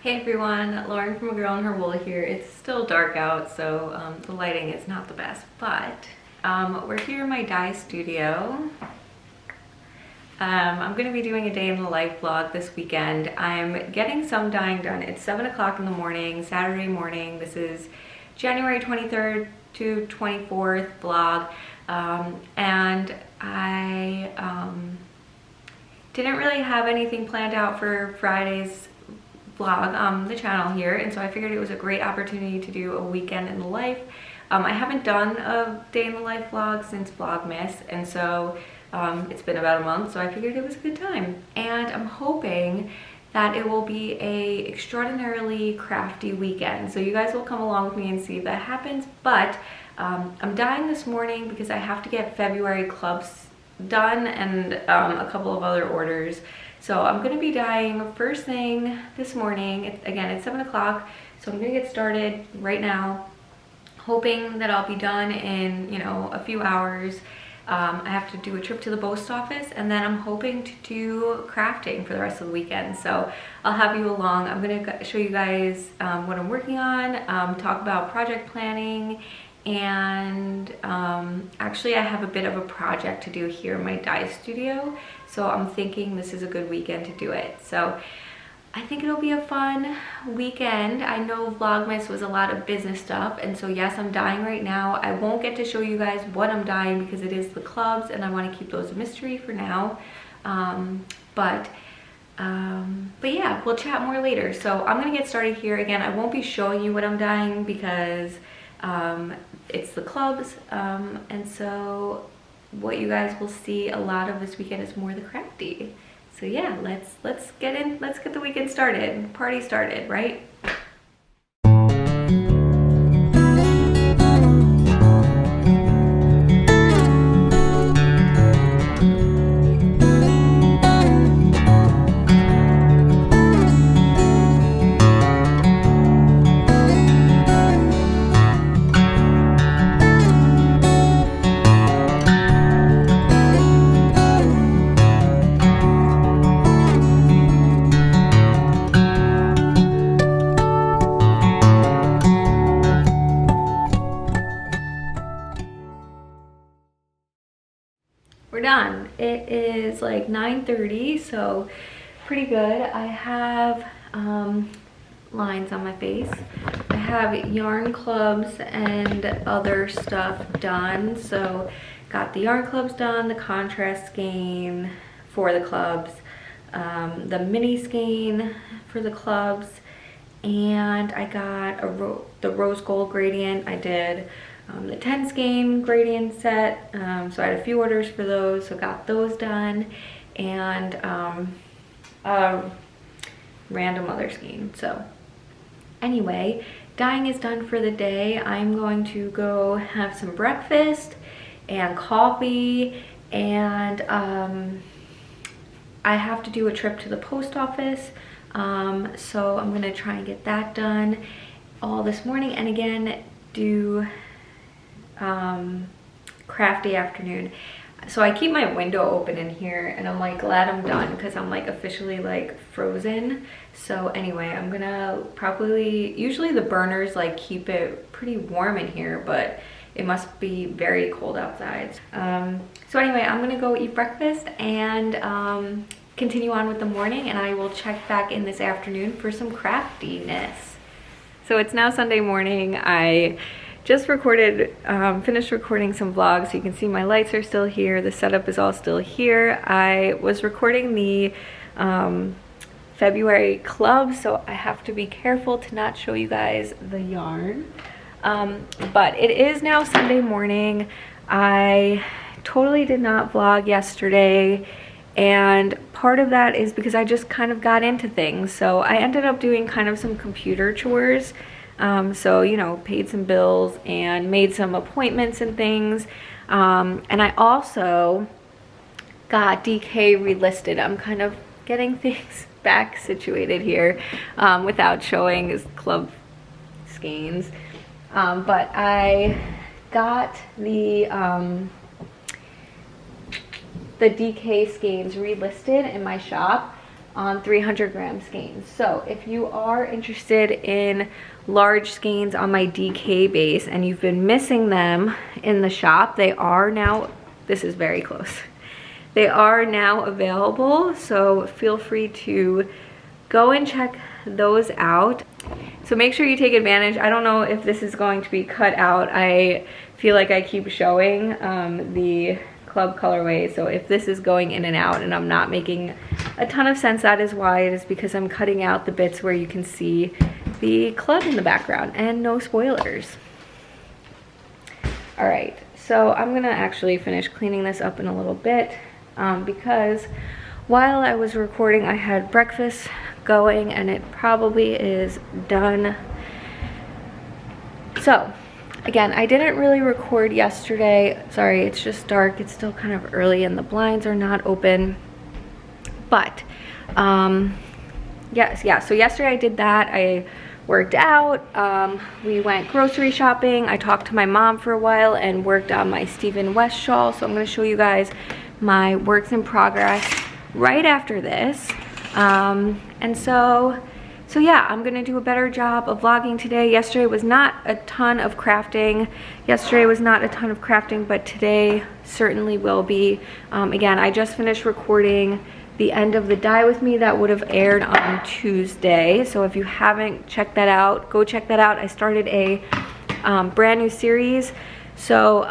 Hey everyone, Lauren from A Girl and Her Wool here. It's still dark out, so the lighting is not the best, but we're here in my dye studio. I'm going to be doing a day in the life vlog this weekend. I'm getting some dyeing done. It's 7 o'clock in the morning, Saturday morning. This is January 23rd to 24th vlog, and I didn't really have anything planned out for Friday's vlog on the channel here, and so I figured it was a great opportunity to do a weekend in the life. I haven't done a day in the life vlog since Vlogmas, and so it's been about a month, so I figured it was a good time. And I'm hoping that it will be a extraordinarily crafty weekend, so you guys will come along with me and see if that happens. But I'm dyeing this morning because I have to get February clubs done and a couple of other orders. So I'm going to be dyeing first thing this morning. Again, it's 7 o'clock, so I'm going to get started right now, hoping that I'll be done in, a few hours. I have to do a trip to the post office, and then I'm hoping to do crafting for the rest of the weekend. So I'll have you along. I'm going to show you guys what I'm working on, talk about project planning, and actually I have a bit of a project to do here in my dye studio, so I'm thinking this is a good weekend to do it. So I think it'll be a fun weekend. I know Vlogmas was a lot of business stuff, and so yes, I'm dyeing right now. I won't get to show you guys what I'm dyeing because it is the clubs and I want to keep those a mystery for now. But yeah, we'll chat more later. So I'm gonna get started here. Again, I won't be showing you what I'm dyeing because it's the clubs, and so what you guys will see a lot of this weekend is more the crafty. So yeah, let's get the weekend started, party started, right? We're done. It is like 9:30, so pretty good. I have lines on my face. I have yarn clubs and other stuff done. So got the yarn clubs done, the contrast skein for the clubs, the mini skein for the clubs, and I got the rose gold gradient. I did the 10 skein gradient set, so I had a few orders for those, so got those done, and random other skein. So anyway, dyeing is done for the day. I'm going to go have some breakfast and coffee, and I have to do a trip to the post office, so I'm gonna try and get that done all this morning, and again do crafty afternoon. So I keep my window open in here, and I'm like glad I'm done because I'm like officially like frozen. So anyway, I'm gonna usually the burners like keep it pretty warm in here, but it must be very cold outside. So anyway, I'm gonna go eat breakfast and continue on with the morning, and I will check back in this afternoon for some craftiness. So it's now Sunday morning. I just finished recording some vlogs, so you can see my lights are still here. The setup is all still here. I was recording the February club, so I have to be careful to not show you guys the yarn. But it is now Sunday morning. I totally did not vlog yesterday, and part of that is because I just kind of got into things. So I ended up doing kind of some computer chores. So, paid some bills and made some appointments and things. And I also got DK relisted. I'm kind of getting things back situated here without showing his club skeins. But I got the DK skeins relisted in my shop. on 300 gram skeins. So if you are interested in large skeins on my DK base and you've been missing them in the shop, they are now, this is very close, they are now available, so feel free to go and check those out. So make sure you take advantage. I don't know if this is going to be cut out. I feel like I keep showing the club colorway, so if this is going in and out and I'm not making a ton of sense, that is why. It is because I'm cutting out the bits where you can see the club in the background, and no spoilers. All right, so I'm gonna actually finish cleaning this up in a little bit because while I was recording I had breakfast going and it probably is done. So again, I didn't really record yesterday. Sorry, it's just dark. It's still kind of early and the blinds are not open. But yes, yeah, so yesterday I did that. I worked out. We went grocery shopping. I talked to my mom for a while and worked on my Stephen West shawl. So I'm going to show you guys my works in progress right after this. And so yeah, I'm gonna do a better job of vlogging today. Yesterday was not a ton of crafting. But today certainly will be. Again, I just finished recording the end of the dye with me that would have aired on Tuesday. So if you haven't checked that out, go check that out. I started a brand new series, so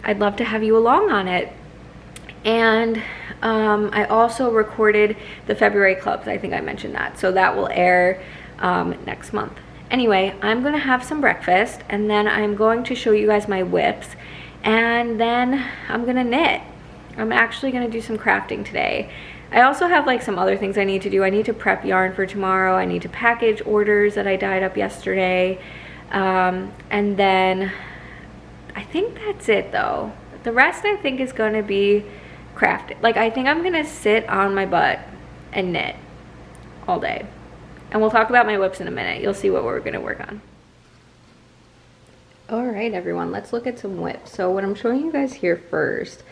I'd love to have you along on it. And I also recorded the February clubs. I think I mentioned that. So that will air next month. Anyway, I'm gonna have some breakfast and then I'm going to show you guys my whips, and then I'm gonna knit. I'm actually gonna do some crafting today. I also have like some other things I need to do. I need to prep yarn for tomorrow. I need to package orders that I dyed up yesterday. And then I think that's it though. The rest I think is gonna be crafted. Like, I think I'm gonna sit on my butt and knit all day. And we'll talk about my whips in a minute. You'll see what we're gonna work on. All right, everyone, let's look at some whips. So what I'm showing you guys here first,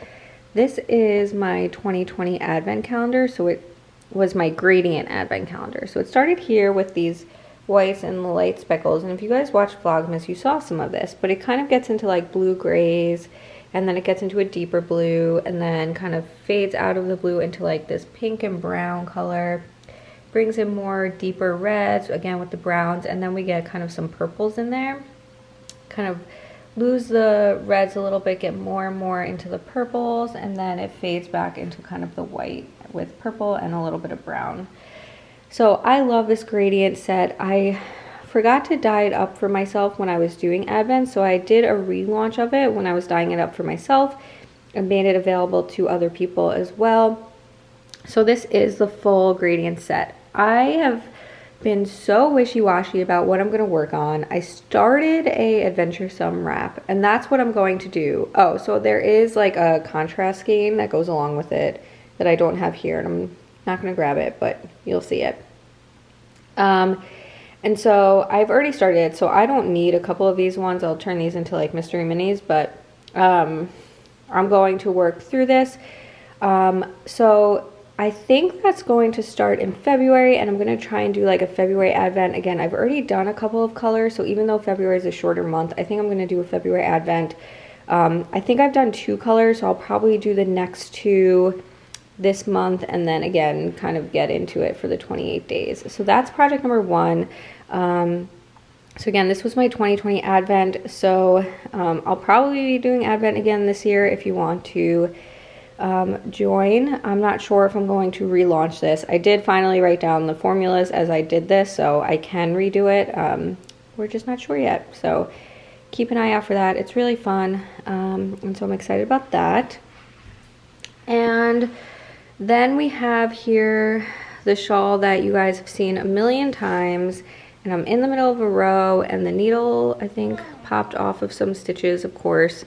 this is my 2020 advent calendar. So it was my gradient advent calendar. So it started here with these whites and the light speckles. And if you guys watched Vlogmas, you saw some of this, but it kind of gets into like blue grays, and then it gets into a deeper blue, and then kind of fades out of the blue into like this pink and brown color, brings in more deeper reds, again with the browns, and then we get kind of some purples in there, kind of lose the reds a little bit, get more and more into the purples, and then it fades back into kind of the white with purple and a little bit of brown. So I love this gradient set. I forgot to dye it up for myself when I was doing Advent, so I did a relaunch of it when I was dyeing it up for myself and made it available to other people as well. So this is the full gradient set. I have been so wishy-washy about what I'm going to work on. I started a adventuresome wrap, and that's what I'm going to do. Oh, so there is like a contrast skein that goes along with it that I don't have here, and I'm not going to grab it, but you'll see it. And so I've already started, so I don't need a couple of these ones. I'll turn these into like mystery minis, but I'm going to work through this. So I think that's going to start in February, and I'm going to try and do like a February Advent. Again, I've already done a couple of colors, so even though February is a shorter month, I think I'm going to do a February Advent. I think I've done 2 colors, so I'll probably do the next 2 this month, and then again kind of get into it for the 28 days. So that's project number 1. So again, this was my 2020 Advent, so I'll probably be doing Advent again this year if you want to join. I'm not sure if I'm going to relaunch this. I did finally write down the formulas as I did this, so I can redo it. We're just not sure yet, so keep an eye out for that. It's really fun, and so I'm excited about that. And then we have here the shawl that you guys have seen a million times, and I'm in the middle of a row, and the needle, I think, popped off of some stitches, of course.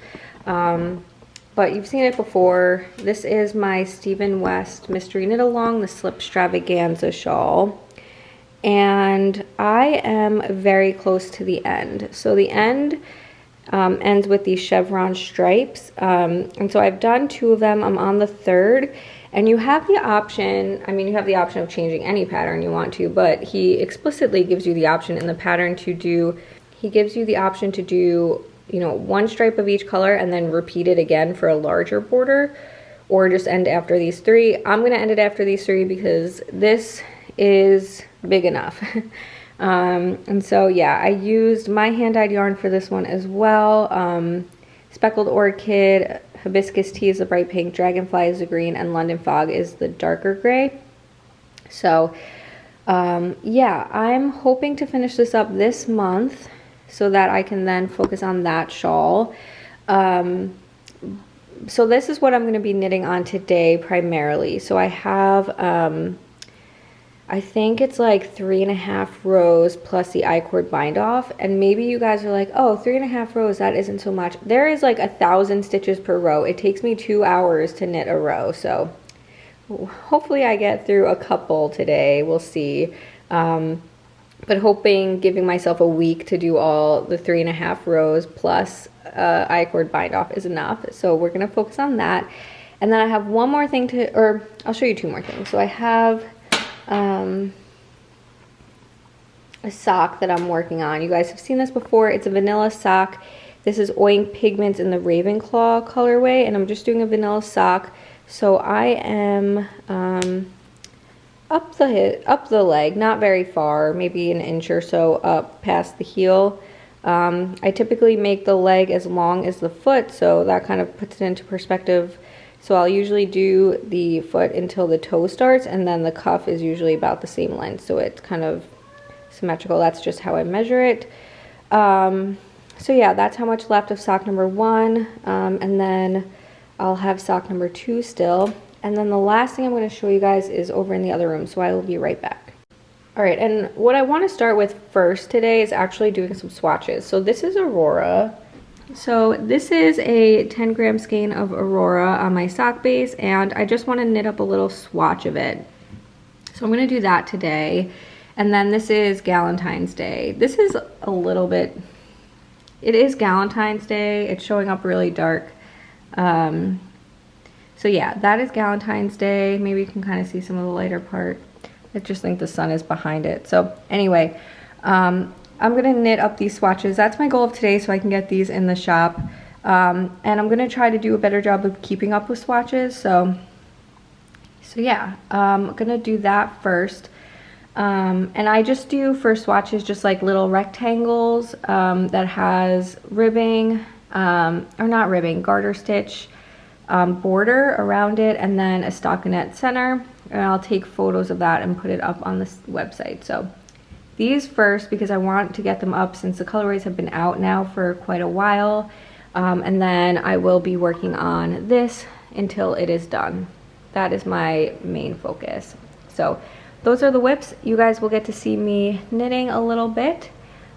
But you've seen it before. This is my Stephen West Mystery Knit Along, the Slip Stravaganza shawl. And I am very close to the end. So the end ends with these chevron stripes. And so I've done 2 of them. I'm on the 3rd. And you have the option, I mean, you have the option of changing any pattern you want to, but he explicitly gives you the option in the pattern to do, he gives you the option to do, you know, one stripe of each color and then repeat it again for a larger border, or just end after these three. I'm gonna end it after these three because this is big enough. And so yeah, I used my hand-dyed yarn for this one as well. Speckled Orchid, Hibiscus Tea is the bright pink, Dragonfly is the green, and London Fog is the darker gray. So yeah, I'm hoping to finish this up this month so that I can then focus on that shawl. So this is what I'm going to be knitting on today primarily. So I have I think it's like 3.5 rows plus the I-cord bind off, and maybe you guys are like, oh, 3.5 rows, that isn't so much. There is like 1,000 stitches per row. It takes me 2 hours to knit a row, so hopefully I get through a couple today. We'll see. But hoping, giving myself a week to do all the 3.5 rows plus I-cord bind off is enough. So we're gonna focus on that. And then I have one more thing to, or I'll show you two more things. So I have a sock that I'm working on. You guys have seen this before. It's a vanilla sock. This is Oink Pigments in the Ravenclaw colorway, and I'm just doing a vanilla sock. So I am up the leg, not very far, maybe an inch or so up past the heel. I typically make the leg as long as the foot, so that kind of puts it into perspective. So I'll usually do the foot until the toe starts, and then the cuff is usually about the same length, so it's kind of symmetrical. That's just how I measure it. So yeah, that's how much left of sock number 1, and then I'll have sock number 2 still. And then the last thing I'm going to show you guys is over in the other room, so I will be right back. Alright, and what I want to start with first today is actually doing some swatches. So this is Aurora. So this is a 10-gram skein of Aurora on my sock base, and I just want to knit up a little swatch of it. So I'm going to do that today. And then this is Galentine's Day. This is a little bit, it is Galentine's Day. It's showing up really dark. So yeah, that is Galentine's Day. Maybe you can kind of see some of the lighter part. I just think the sun is behind it. So anyway, I'm gonna knit up these swatches. That's my goal of today, so I can get these in the shop. And I'm gonna try to do a better job of keeping up with swatches. So yeah, I'm gonna do that first. And I just do for swatches just like little rectangles that has ribbing, or not ribbing, garter stitch border around it, and then a stockinette center. And I'll take photos of that and put it up on this website. So these first, because I want to get them up since the colorways have been out now for quite a while. And then I will be working on this until it is done. That is my main focus. So those are the whips. You guys will get to see me knitting a little bit.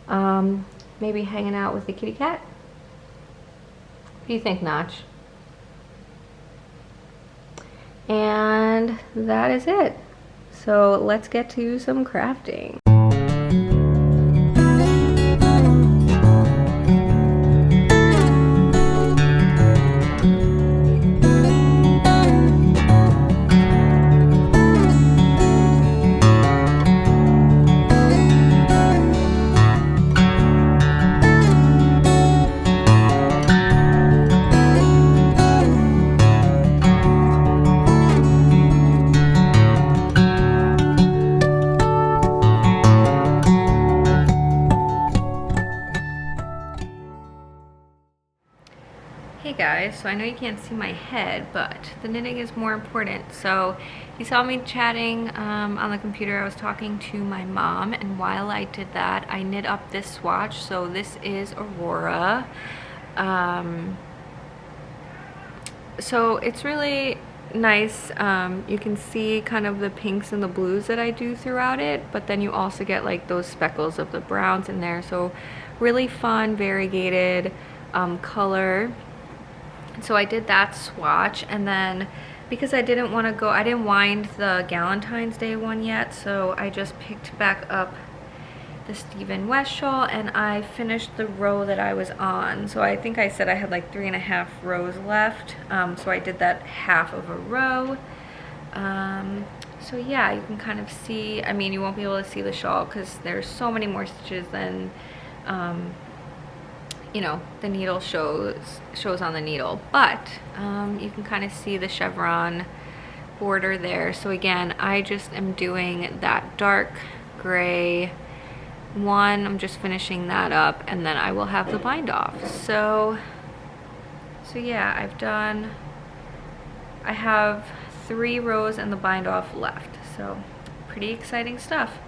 Maybe hanging out with the kitty cat. What do you think, Notch? And that is it. So let's get to some crafting. Hey guys, so I know you can't see my head, but the knitting is more important. So you saw me chatting on the computer. I was talking to my mom, and while I did that, I knit up this swatch. So this is Aurora. So it's really nice. You can see kind of the pinks and the blues that I do throughout it, but then you also get like those speckles of the browns in there. So really fun, variegated color. So I did that swatch, and then because I didn't want to go, I didn't wind the Galentine's Day one yet, so I just picked back up the Stephen West shawl, and I finished the row that I was on. So I think I said I had like 3.5 rows left, so I did that half of a row. So yeah, you can kind of see, I mean, you won't be able to see the shawl because there's so many more stitches than, you know, the needle shows on the needle, but you can kind of see the chevron border there. So again, I just am doing that dark gray one. I'm just finishing that up, and then I will have the bind off. So yeah, I have 3 rows and the bind off left, so pretty exciting stuff.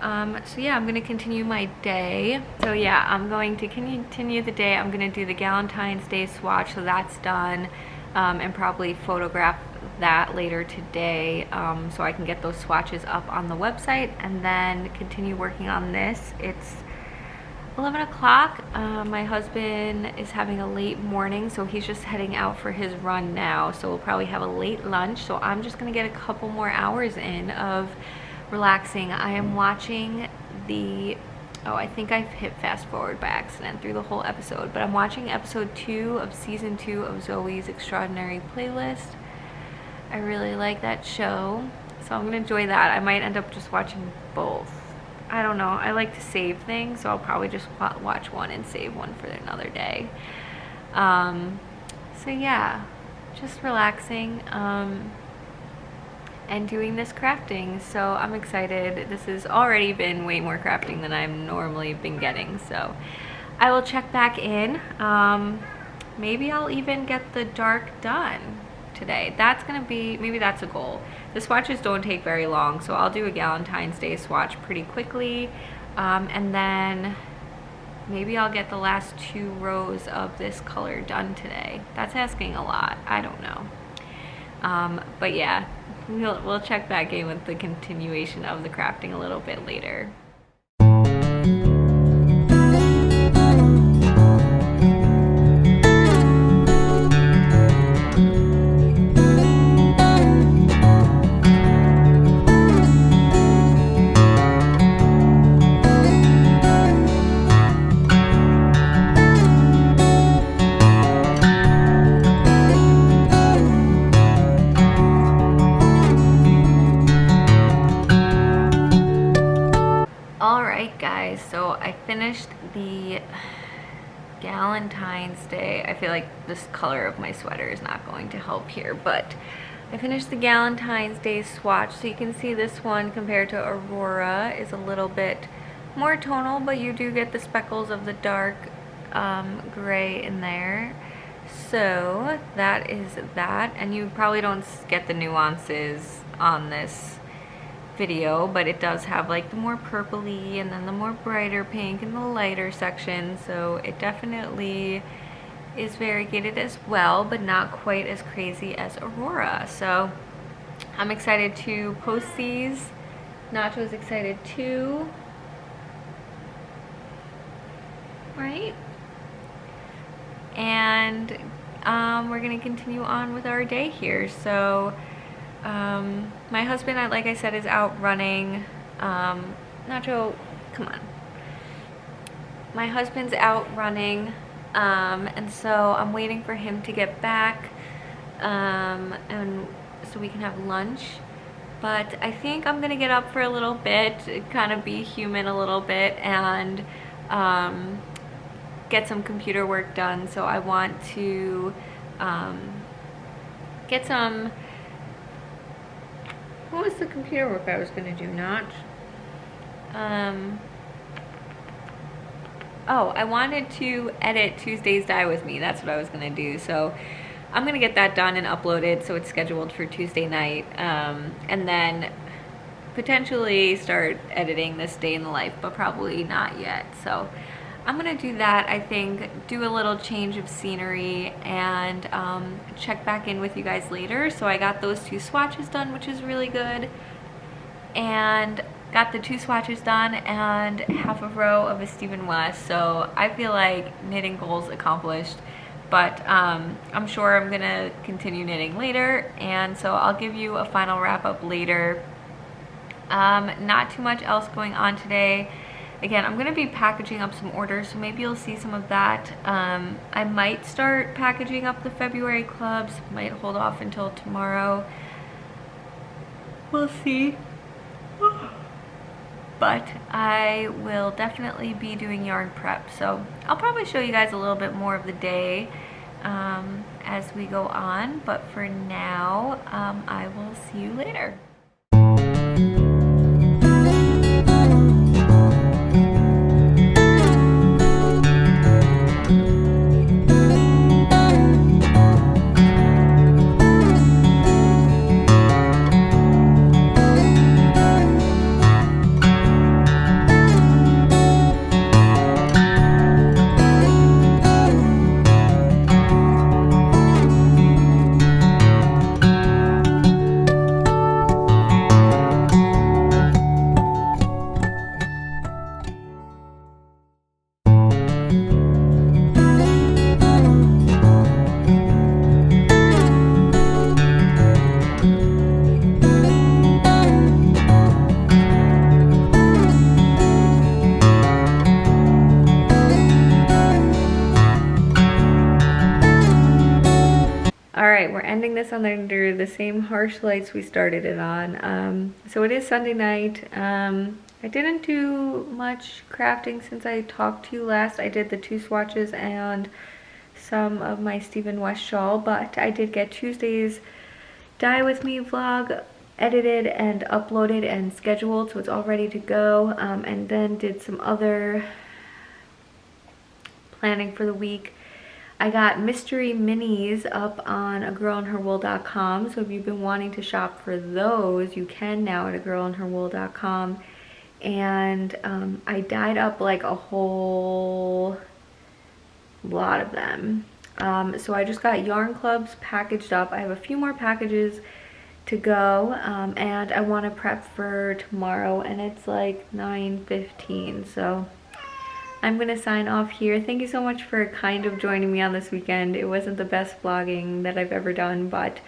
So yeah, I'm gonna continue my day. So yeah, I'm going to continue the day. I'm gonna do the Galentine's Day swatch, so that's done, and probably photograph that later today, so I can get those swatches up on the website, and then continue working on this. It's 11 o'clock. My husband is having a late morning, so he's just heading out for his run now, so we'll probably have a late lunch. So I'm just gonna get a couple more hours in of relaxing. I am watching the, oh, I think I've hit fast forward by accident through the whole episode, but I'm watching episode 2 of season 2 of Zoe's Extraordinary Playlist. I really like that show, so I'm gonna enjoy that. I might end up just watching both. I don't know, I like to save things, so I'll probably just watch one and save one for another day. So yeah, just relaxing and doing this crafting. So I'm excited. This has already been way more crafting than I've normally been getting, so I will check back in. Maybe I'll even get the dark done today. That's gonna be, maybe that's a goal. The swatches don't take very long, so I'll do a Galentine's Day swatch pretty quickly, and then maybe I'll get the last 2 rows of this color done today. That's asking a lot, I don't know. But yeah, we'll check back in with the continuation of the crafting a little bit later. Alright guys, so I finished the Galentine's Day. I feel like this color of my sweater is not going to help here, but I finished the Galentine's Day swatch. So you can see this one compared to Aurora is a little bit more tonal, but you do get the speckles of the dark gray in there. So that is that, and you probably don't get the nuances on this video, but it does have like the more purpley and then the more brighter pink and the lighter section, so it definitely is variegated as well, but not quite as crazy as Aurora. So I'm excited to post these. Nacho's excited too, right? And we're gonna continue on with our day here. So my husband, like I said, is out running. Nacho, come on. My husband's out running, and so I'm waiting for him to get back, and so we can have lunch. But I think I'm gonna get up for a little bit, kind of be human a little bit, and get some computer work done. So I want to get some. What was the computer work I was gonna do? Oh, I wanted to edit Tuesday's Die With Me. That's what I was gonna do. So I'm gonna get that done and uploaded, so it's scheduled for Tuesday night. And then potentially start editing this Day in the Life, but probably not yet. So I'm gonna do that, I think, do a little change of scenery, and check back in with you guys later. So I got those 2 swatches done, which is really good, and got the 2 swatches done and half a row of a Stephen West. So I feel like knitting goals accomplished, but I'm sure I'm gonna continue knitting later, and so I'll give you a final wrap up later. Not too much else going on today. Again, I'm gonna be packaging up some orders, so maybe you'll see some of that. I might start packaging up the February clubs, might hold off until tomorrow. We'll see. But I will definitely be doing yarn prep, so I'll probably show you guys a little bit more of the day as we go on, but for now I will see you later. Alright, we're ending this on under the same harsh lights we started it on. So it is Sunday night. I didn't do much crafting since I talked to you last. I did the 2 swatches and some of my Stephen West shawl, but I did get Tuesday's Dye With Me vlog edited and uploaded and scheduled, so it's all ready to go. And then did some other planning for the week. I got mystery minis up on agirlandherwool.com, so if you've been wanting to shop for those, you can now at agirlandherwool.com. And I dyed up like a whole lot of them. So I just got yarn clubs packaged up. I have a few more packages to go, and I want to prep for tomorrow, and it's like 9:15, so I'm gonna sign off here. Thank you so much for kind of joining me on this weekend. It wasn't the best vlogging that I've ever done, but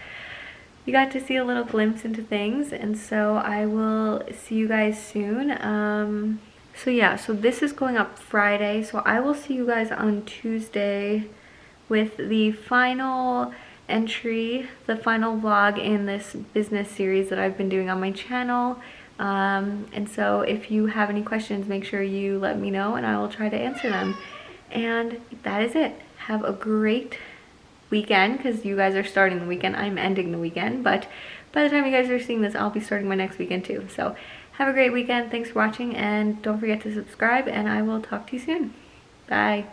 you got to see a little glimpse into things, and so I will see you guys soon. So yeah, so this is going up Friday, so I will see you guys on Tuesday with the final entry, the final vlog in this business series that I've been doing on my channel. And so if you have any questions, make sure you let me know and I will try to answer them. And that is it. Have a great weekend, because you guys are starting the weekend. I'm ending the weekend, but by the time you guys are seeing this, I'll be starting my next weekend too. So have a great weekend. Thanks for watching, and don't forget to subscribe, and I will talk to you soon. Bye.